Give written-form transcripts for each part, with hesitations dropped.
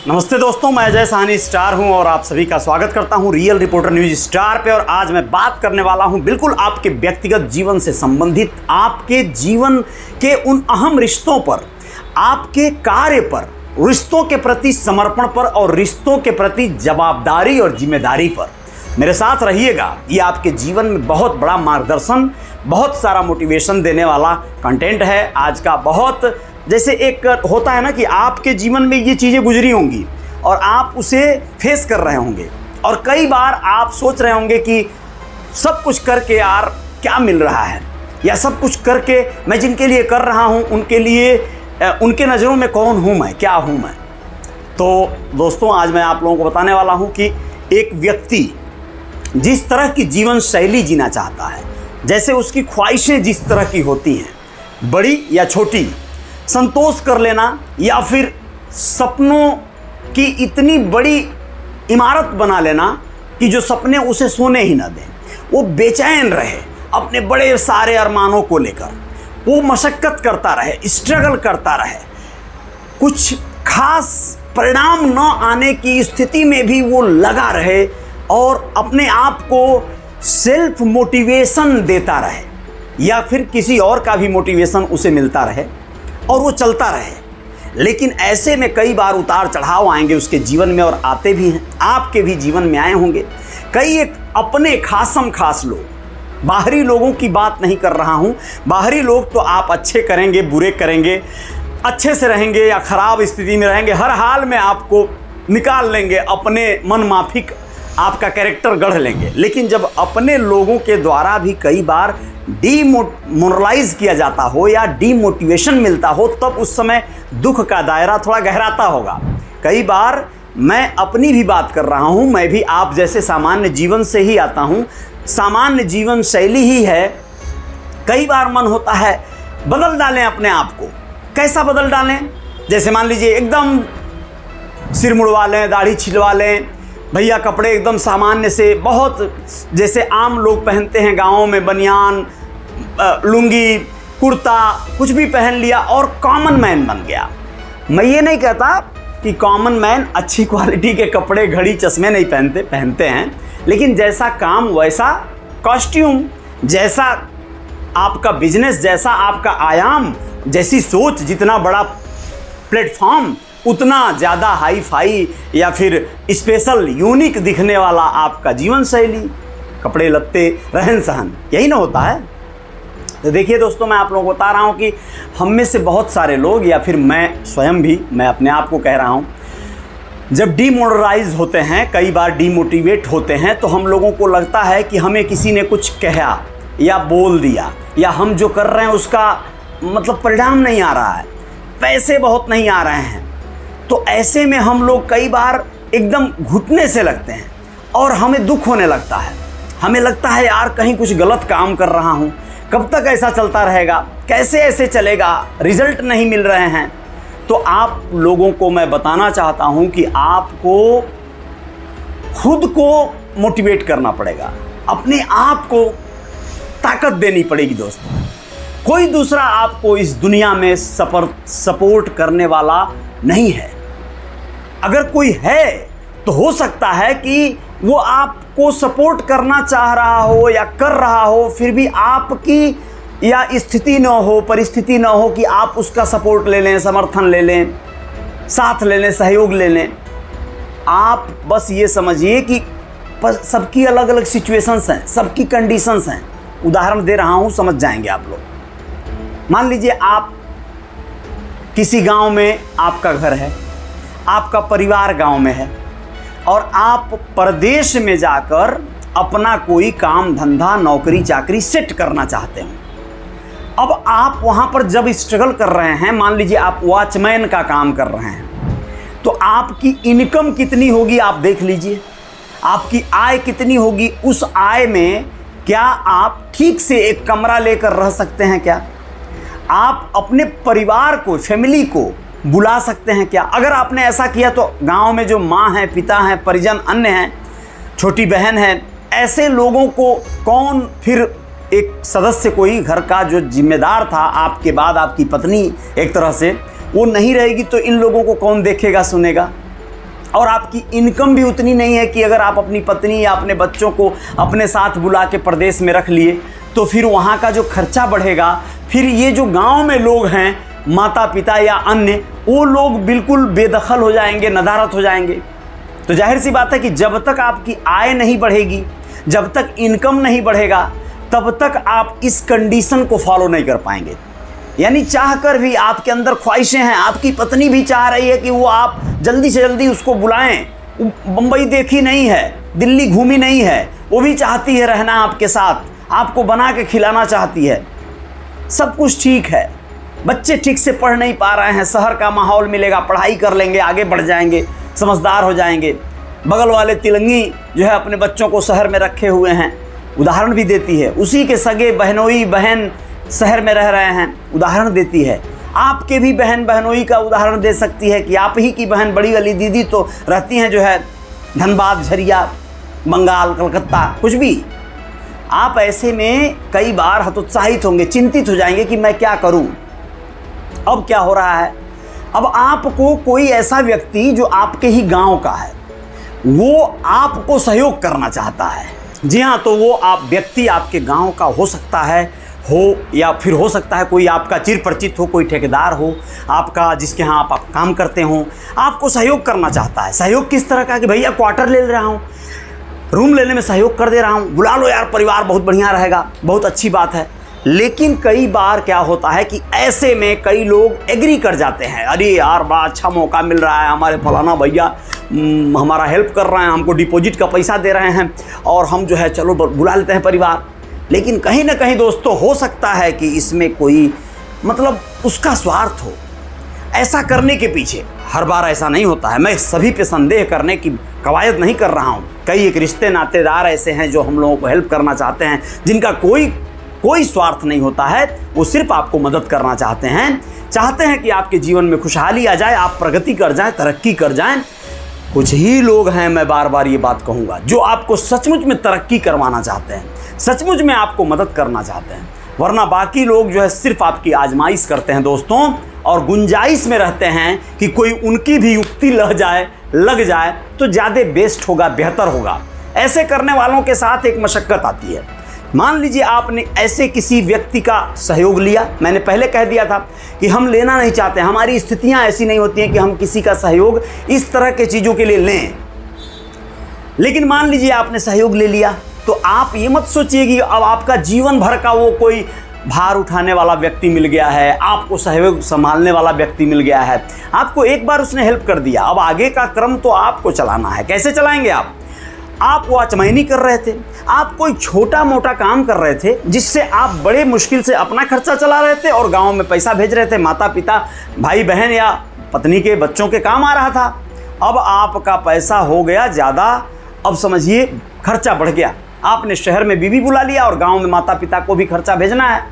नमस्ते दोस्तों, मैं अजय साहनी स्टार हूं और आप सभी का स्वागत करता हूं रियल रिपोर्टर न्यूज स्टार पे। और आज मैं बात करने वाला हूं बिल्कुल आपके व्यक्तिगत जीवन से संबंधित, आपके जीवन के उन अहम रिश्तों पर, आपके कार्य पर, रिश्तों के प्रति समर्पण पर और रिश्तों के प्रति जवाबदारी और जिम्मेदारी पर। मेरे साथ रहिएगा, ये आपके जीवन में बहुत बड़ा मार्गदर्शन, बहुत सारा मोटिवेशन देने वाला कंटेंट है आज का। बहुत जैसे एक होता है ना कि आपके जीवन में ये चीज़ें गुजरी होंगी और आप उसे फेस कर रहे होंगे और कई बार आप सोच रहे होंगे कि सब कुछ करके यार क्या मिल रहा है, या सब कुछ करके मैं जिनके लिए कर रहा हूँ उनके लिए उनके नज़रों में कौन हूँ मैं, क्या हूँ मैं। तो दोस्तों, आज मैं आप लोगों को बताने वाला हूँ कि एक व्यक्ति जिस तरह की जीवन शैली जीना चाहता है, जैसे उसकी ख्वाहिशें जिस तरह की होती हैं, बड़ी या छोटी, संतोष कर लेना या फिर सपनों की इतनी बड़ी इमारत बना लेना कि जो सपने उसे सोने ही ना दें, वो बेचैन रहे अपने बड़े सारे अरमानों को लेकर, वो मशक्क़त करता रहे, स्ट्रगल करता रहे, कुछ खास परिणाम न आने की स्थिति में भी वो लगा रहे और अपने आप को सेल्फ मोटिवेशन देता रहे या फिर किसी और का भी मोटिवेशन उसे मिलता रहे और वो चलता रहे। लेकिन ऐसे में कई बार उतार चढ़ाव आएंगे उसके जीवन में और आते भी हैं, आपके भी जीवन में आए होंगे। कई एक अपने खासम खास लोग, बाहरी लोगों की बात नहीं कर रहा हूँ, बाहरी लोग तो आप अच्छे करेंगे, बुरे करेंगे, अच्छे से रहेंगे या ख़राब स्थिति में रहेंगे, हर हाल में आपको निकाल लेंगे, अपने मन माफिक आपका कैरेक्टर गढ़ लेंगे। लेकिन जब अपने लोगों के द्वारा भी कई बार डीमोरलाइज किया जाता हो या डीमोटिवेशन मिलता हो, तब उस समय दुख का दायरा थोड़ा गहराता होगा। कई बार मैं अपनी भी बात कर रहा हूँ, मैं भी आप जैसे सामान्य जीवन से ही आता हूँ, सामान्य जीवन शैली ही है। कई बार मन होता है बदल डालें अपने आप को। कैसा बदल डालें? जैसे मान लीजिए एकदम सिर मुड़वा लें, दाढ़ी छिलवा लें, भैया कपड़े एकदम सामान्य से, बहुत जैसे आम लोग पहनते हैं गाँवों में, बनियान, लुंगी, कुर्ता, कुछ भी पहन लिया और कॉमन मैन बन गया। मैं ये नहीं कहता कि कॉमन मैन अच्छी क्वालिटी के कपड़े, घड़ी, चश्मे नहीं पहनते हैं, लेकिन जैसा काम वैसा कॉस्ट्यूम, जैसा आपका बिजनेस, जैसा आपका आयाम, जैसी सोच, जितना बड़ा प्लेटफॉर्म, उतना ज़्यादा हाई फाई या फिर स्पेशल यूनिक दिखने वाला आपका जीवन शैली, कपड़े लत्ते, रहन सहन, यही ना होता है। तो देखिए दोस्तों, मैं आप लोगों को बता रहा हूँ कि हम में से बहुत सारे लोग या फिर मैं स्वयं भी, मैं अपने आप को कह रहा हूँ, जब डीमोरलाइज होते हैं, कई बार डीमोटिवेट होते हैं, तो हम लोगों को लगता है कि हमें किसी ने कुछ कहा या बोल दिया या हम जो कर रहे हैं उसका मतलब परिणाम नहीं आ रहा है, पैसे बहुत नहीं आ रहे हैं। तो ऐसे में हम लोग कई बार एकदम घुटने से लगते हैं और हमें दुख होने लगता है। हमें लगता है यार कहीं कुछ गलत काम कर रहा हूँ, कब तक ऐसा चलता रहेगा, कैसे ऐसे चलेगा, रिजल्ट नहीं मिल रहे हैं। तो आप लोगों को मैं बताना चाहता हूँ कि आपको खुद को मोटिवेट करना पड़ेगा, अपने आप को ताकत देनी पड़ेगी दोस्तों। कोई दूसरा आपको इस दुनिया में सपोर्ट करने वाला नहीं है। अगर कोई है तो हो सकता है कि वो आपको सपोर्ट करना चाह रहा हो या कर रहा हो, फिर भी आपकी या स्थिति न हो, परिस्थिति न हो कि आप उसका सपोर्ट ले लें, समर्थन ले लें, साथ ले लें, सहयोग ले लें। आप बस ये समझिए कि सबकी अलग अलग सिचुएशंस हैं, सबकी कंडीशंस हैं। उदाहरण दे रहा हूँ, समझ जाएंगे आप लोग। मान लीजिए आप किसी गांव में आपका घर है, आपका परिवार गांव में है और आप परदेश में जाकर अपना कोई काम धंधा, नौकरी चाकरी सेट करना चाहते हो। अब आप वहां पर जब स्ट्रगल कर रहे हैं, मान लीजिए आप वॉचमैन का काम कर रहे हैं, तो आपकी इनकम कितनी होगी आप देख लीजिए, आपकी आय कितनी होगी। उस आय में क्या आप ठीक से एक कमरा लेकर रह सकते हैं? क्या आप अपने परिवार को, फैमिली को बुला सकते हैं? क्या अगर आपने ऐसा किया तो गांव में जो माँ हैं, पिता हैं, परिजन अन्य हैं, छोटी बहन है, ऐसे लोगों को कौन, फिर एक सदस्य कोई घर का जो जिम्मेदार था आपके बाद, आपकी पत्नी एक तरह से, वो नहीं रहेगी तो इन लोगों को कौन देखेगा, सुनेगा? और आपकी इनकम भी उतनी नहीं है कि अगर आप अपनी पत्नी या अपने बच्चों को अपने साथ बुला के प्रदेश में रख लिए तो फिर वहाँ का जो खर्चा बढ़ेगा, फिर ये जो गांव में लोग हैं, माता पिता या अन्य, वो लोग बिल्कुल बेदखल हो जाएंगे, नदारत हो जाएंगे। तो जाहिर सी बात है कि जब तक आपकी आय नहीं बढ़ेगी, जब तक इनकम नहीं बढ़ेगा, तब तक आप इस कंडीशन को फॉलो नहीं कर पाएंगे। यानी चाह कर भी आपके अंदर ख्वाहिशें हैं, आपकी पत्नी भी चाह रही है कि वो आप जल्दी से जल्दी उसको बुलाएं, बम्बई देखी नहीं है, दिल्ली घूमी नहीं है, वो भी चाहती है रहना आपके साथ, आपको बना के खिलाना चाहती है। सब कुछ ठीक है, बच्चे ठीक से पढ़ नहीं पा रहे हैं, शहर का माहौल मिलेगा, पढ़ाई कर लेंगे, आगे बढ़ जाएंगे, समझदार हो जाएंगे। बगल वाले तिलंगी जो है अपने बच्चों को शहर में रखे हुए हैं, उदाहरण भी देती है। उसी के सगे बहनोई बहन शहर में रह रहे हैं, उदाहरण देती है। आपके भी बहन बहनोई का उदाहरण दे सकती है कि आप ही की बहन बड़ी वाली दीदी तो रहती हैं जो है धनबाद, झरिया, बंगाल, कलकत्ता, कुछ भी। आप ऐसे में कई बार हतोत्साहित होंगे, चिंतित हो जाएंगे कि मैं क्या करूं। अब क्या हो रहा है, अब आपको कोई ऐसा व्यक्ति जो आपके ही गांव का है, वो आपको सहयोग करना चाहता है। जी हाँ, तो वो आप व्यक्ति आपके गांव का हो सकता है, हो या फिर हो सकता है कोई आपका चिर परिचित हो, कोई ठेकेदार हो आपका जिसके यहाँ आप काम करते हो, आपको सहयोग करना चाहता है। सहयोग किस तरह का कि भैया क्वार्टर ले रहा हूँ, रूम लेने में सहयोग कर दे रहा हूँ, बुला लो यार, परिवार बहुत बढ़िया रहेगा, बहुत अच्छी बात है। लेकिन कई बार क्या होता है कि ऐसे में कई लोग एग्री कर जाते हैं, अरे यार बड़ा अच्छा मौका मिल रहा है, हमारे फलाना भैया हमारा हेल्प कर रहे हैं, हमको डिपॉजिट का पैसा दे रहे हैं और हम जो है चलो बुला लेते हैं परिवार। लेकिन कहीं ना कहीं दोस्तों हो सकता है कि इसमें कोई मतलब उसका स्वार्थ हो। ऐसा करने के पीछे हर बार ऐसा नहीं होता है, मैं सभी पे संदेह करने की कवायद नहीं कर रहा हूँ। कई एक रिश्ते नातेदार ऐसे हैं जो हम लोगों को हेल्प करना चाहते हैं, जिनका कोई स्वार्थ नहीं होता है, वो सिर्फ आपको मदद करना चाहते हैं कि आपके जीवन में खुशहाली आ जाए, आप प्रगति कर जाएं, तरक्की कर जाएं। कुछ ही लोग हैं, मैं बार बार ये बात कहूँगा, जो आपको सचमुच में तरक्की करवाना चाहते हैं, सचमुच में आपको मदद करना चाहते हैं। वरना बाकी लोग जो है सिर्फ आपकी आजमाइश करते हैं दोस्तों, और गुंजाइश में रहते हैं कि कोई उनकी भी युक्ति लग जाए तो ज़्यादा बेस्ट होगा, बेहतर होगा। ऐसे करने वालों के साथ एक मशक्क़त आती है। मान लीजिए आपने ऐसे किसी व्यक्ति का सहयोग लिया, मैंने पहले कह दिया था कि हम लेना नहीं चाहते, हमारी स्थितियां ऐसी नहीं होती हैं कि हम किसी का सहयोग इस तरह के चीज़ों के लिए लें। लेकिन मान लीजिए आपने सहयोग ले लिया, तो आप ये मत सोचिए कि अब आपका जीवन भर का वो कोई भार उठाने वाला व्यक्ति मिल गया है, आपको सहयोग संभालने वाला व्यक्ति मिल गया है। आपको एक बार उसने हेल्प कर दिया, अब आगे का क्रम तो आपको चलाना है। कैसे चलाएंगे आप वॉचमैनी कर रहे थे, आप कोई छोटा मोटा काम कर रहे थे जिससे आप बड़े मुश्किल से अपना खर्चा चला रहे थे और गांव में पैसा भेज रहे थे, माता पिता, भाई बहन या पत्नी के बच्चों के काम आ रहा था। अब आपका पैसा हो गया ज़्यादा, अब समझिए खर्चा बढ़ गया, आपने शहर में बीवी बुला लिया और गांव में माता पिता को भी खर्चा भेजना है,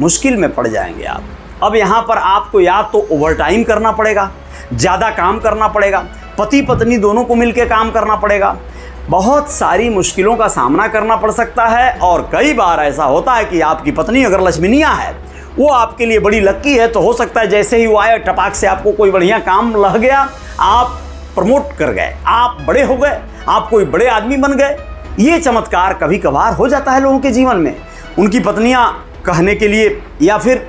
मुश्किल में पड़ जाएंगे आप। अब यहाँ पर आपको या तो ओवरटाइम करना पड़ेगा, ज़्यादा काम करना पड़ेगा, पति पत्नी दोनों को मिलकर काम करना पड़ेगा, बहुत सारी मुश्किलों का सामना करना पड़ सकता है। और कई बार ऐसा होता है कि आपकी पत्नी अगर लक्ष्मीनिया है, वो आपके लिए बड़ी लक्की है, तो हो सकता है जैसे ही वो आए टपाक से आपको कोई बढ़िया काम लग गया, आप प्रमोट कर गए, आप बड़े हो गए, आप कोई बड़े आदमी बन गए। ये चमत्कार कभी कभार हो जाता है लोगों के जीवन में। उनकी पत्नियां कहने के लिए या फिर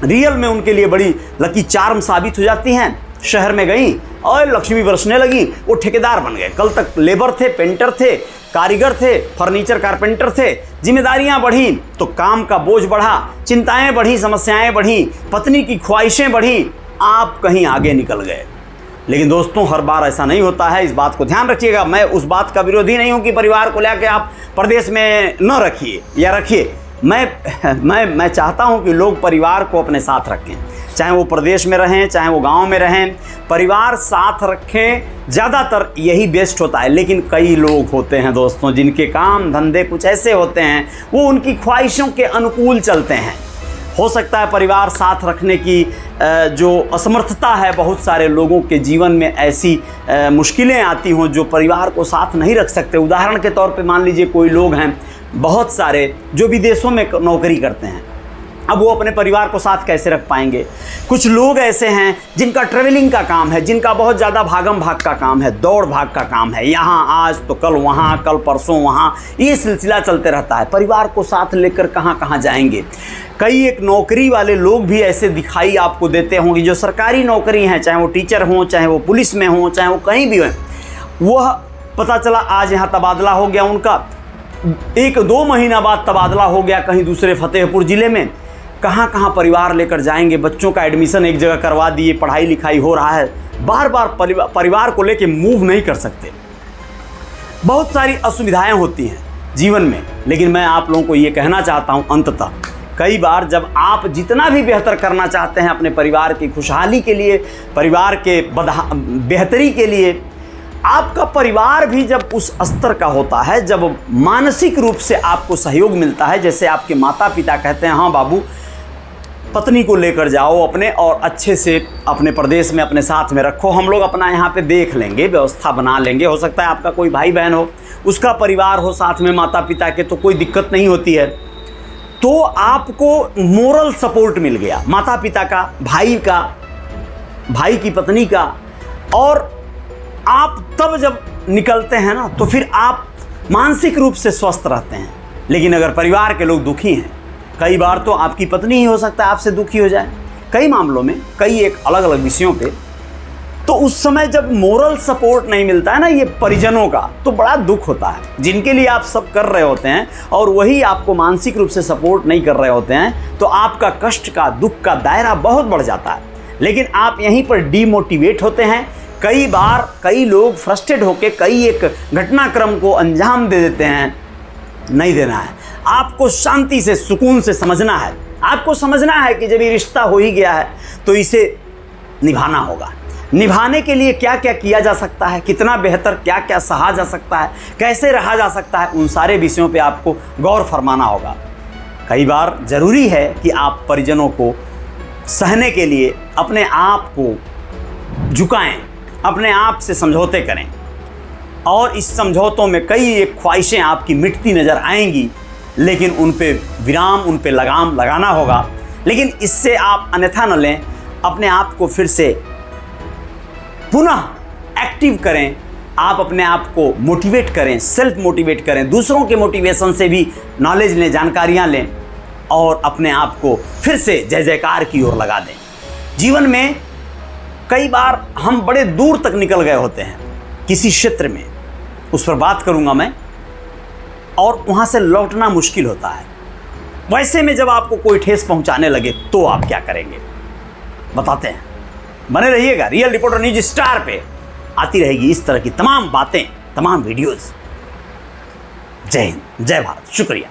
रियल में उनके लिए बड़ी लकी चार्म साबित हो जाती हैं। शहर में गई और लक्ष्मी बरसने लगी, वो ठेकेदार बन गए। कल तक लेबर थे, पेंटर थे, कारीगर थे, फर्नीचर कारपेंटर थे। जिम्मेदारियां बढ़ी तो काम का बोझ बढ़ा, चिंताएं बढ़ी, समस्याएं बढ़ी, पत्नी की ख्वाहिशें बढ़ी, आप कहीं आगे निकल गए। लेकिन दोस्तों हर बार ऐसा नहीं होता है, इस बात को ध्यान रखिएगा। मैं उस बात का विरोधी नहीं हूं कि परिवार को लेकर आप प्रदेश में न रखिए या रखिए। मैं चाहता हूं कि लोग परिवार को अपने साथ रखें, चाहे वो प्रदेश में रहें, चाहे वो गांव में रहें, परिवार साथ रखें, ज़्यादातर यही बेस्ट होता है। लेकिन कई लोग होते हैं दोस्तों जिनके काम धंधे कुछ ऐसे होते हैं, वो उनकी ख्वाहिशों के अनुकूल चलते हैं। हो सकता है परिवार साथ रखने की जो असमर्थता है, बहुत सारे लोगों के जीवन में ऐसी मुश्किलें आती हों जो परिवार को साथ नहीं रख सकते। उदाहरण के तौर पे मान लीजिए कोई लोग हैं बहुत सारे जो विदेशों में नौकरी करते हैं, अब वो अपने परिवार को साथ कैसे रख पाएंगे। कुछ लोग ऐसे हैं जिनका ट्रेवलिंग का काम है, जिनका बहुत ज़्यादा भागम भाग का काम है, दौड़ भाग का काम है, यहाँ आज तो कल वहाँ, कल परसों वहाँ, ये सिलसिला चलते रहता है। परिवार को साथ लेकर कहाँ कहाँ जाएंगे। कई एक नौकरी वाले लोग भी ऐसे दिखाई आपको देते होंगे, जो सरकारी नौकरी हैं, चाहे वो टीचर हों, चाहे वो पुलिस में हों, चाहे वो कहीं भी हों, वह पता चला आज यहाँ तबादला हो गया उनका, 1-2 महीना बाद तबादला हो गया कहीं दूसरे फतेहपुर ज़िले में। कहाँ कहाँ परिवार लेकर जाएंगे। बच्चों का एडमिशन एक जगह करवा दिए, पढ़ाई लिखाई हो रहा है, बार बार परिवार को लेकर मूव नहीं कर सकते। बहुत सारी असुविधाएं होती हैं जीवन में, लेकिन मैं आप लोगों को ये कहना चाहता हूँ, अंततः कई बार जब आप जितना भी बेहतर करना चाहते हैं अपने परिवार की खुशहाली के लिए, परिवार के बेहतरी के लिए, आपका परिवार भी जब उस स्तर का होता है, जब मानसिक रूप से आपको सहयोग मिलता है, जैसे आपके माता पिता कहते हैं हाँ बाबू पत्नी को लेकर जाओ अपने और अच्छे से अपने प्रदेश में अपने साथ में रखो, हम लोग अपना यहाँ पे देख लेंगे, व्यवस्था बना लेंगे। हो सकता है आपका कोई भाई बहन हो, उसका परिवार हो साथ में माता पिता के, तो कोई दिक्कत नहीं होती है। तो आपको मोरल सपोर्ट मिल गया माता पिता का, भाई की पत्नी का, और आप तब जब निकलते हैं ना तो फिर आप मानसिक रूप से स्वस्थ रहते हैं। लेकिन अगर परिवार के लोग दुखी हैं, कई बार तो आपकी पत्नी ही हो सकता है आपसे दुखी हो जाए, कई मामलों में, कई एक अलग अलग विषयों पे, तो उस समय जब मोरल सपोर्ट नहीं मिलता है ना ये परिजनों का, तो बड़ा दुख होता है। जिनके लिए आप सब कर रहे होते हैं और वही आपको मानसिक रूप से सपोर्ट नहीं कर रहे होते हैं, तो आपका कष्ट का, दुख का दायरा बहुत बढ़ जाता है। लेकिन आप यहीं पर डीमोटिवेट होते हैं। कई बार कई लोग फ्रस्ट्रेट होकर कई एक घटनाक्रम को अंजाम दे देते हैं। नहीं देना है, आपको शांति से, सुकून से समझना है। आपको समझना है कि जब ये रिश्ता हो ही गया है तो इसे निभाना होगा। निभाने के लिए क्या क्या किया जा सकता है, कितना बेहतर क्या क्या सहा जा सकता है, कैसे रहा जा सकता है, उन सारे विषयों पे आपको गौर फरमाना होगा। कई बार ज़रूरी है कि आप परिजनों को सहने के लिए अपने आप को झुकाएं, अपने आप से समझौते करें, और इस समझौतों में कई एक ख्वाहिशें आपकी मिटती नज़र आएंगी, लेकिन उन पे विराम, उन पे लगाम लगाना होगा। लेकिन इससे आप अन्यथा न लें, अपने आप को फिर से पुनः एक्टिव करें, आप अपने आप को मोटिवेट करें, सेल्फ मोटिवेट करें, दूसरों के मोटिवेशन से भी नॉलेज लें, जानकारियाँ लें, और अपने आप को फिर से जय जयकार की ओर लगा दें। जीवन में कई बार हम बड़े दूर तक निकल गए होते हैं किसी क्षेत्र में, उस पर बात करूंगा मैं, और वहाँ से लौटना मुश्किल होता है। वैसे में जब आपको कोई ठेस पहुँचाने लगे तो आप क्या करेंगे, बताते हैं। बने रहिएगा, रियल रिपोर्टर न्यूज स्टार पे आती रहेगी इस तरह की तमाम बातें, तमाम वीडियोस। जय हिंद, जय भारत, शुक्रिया।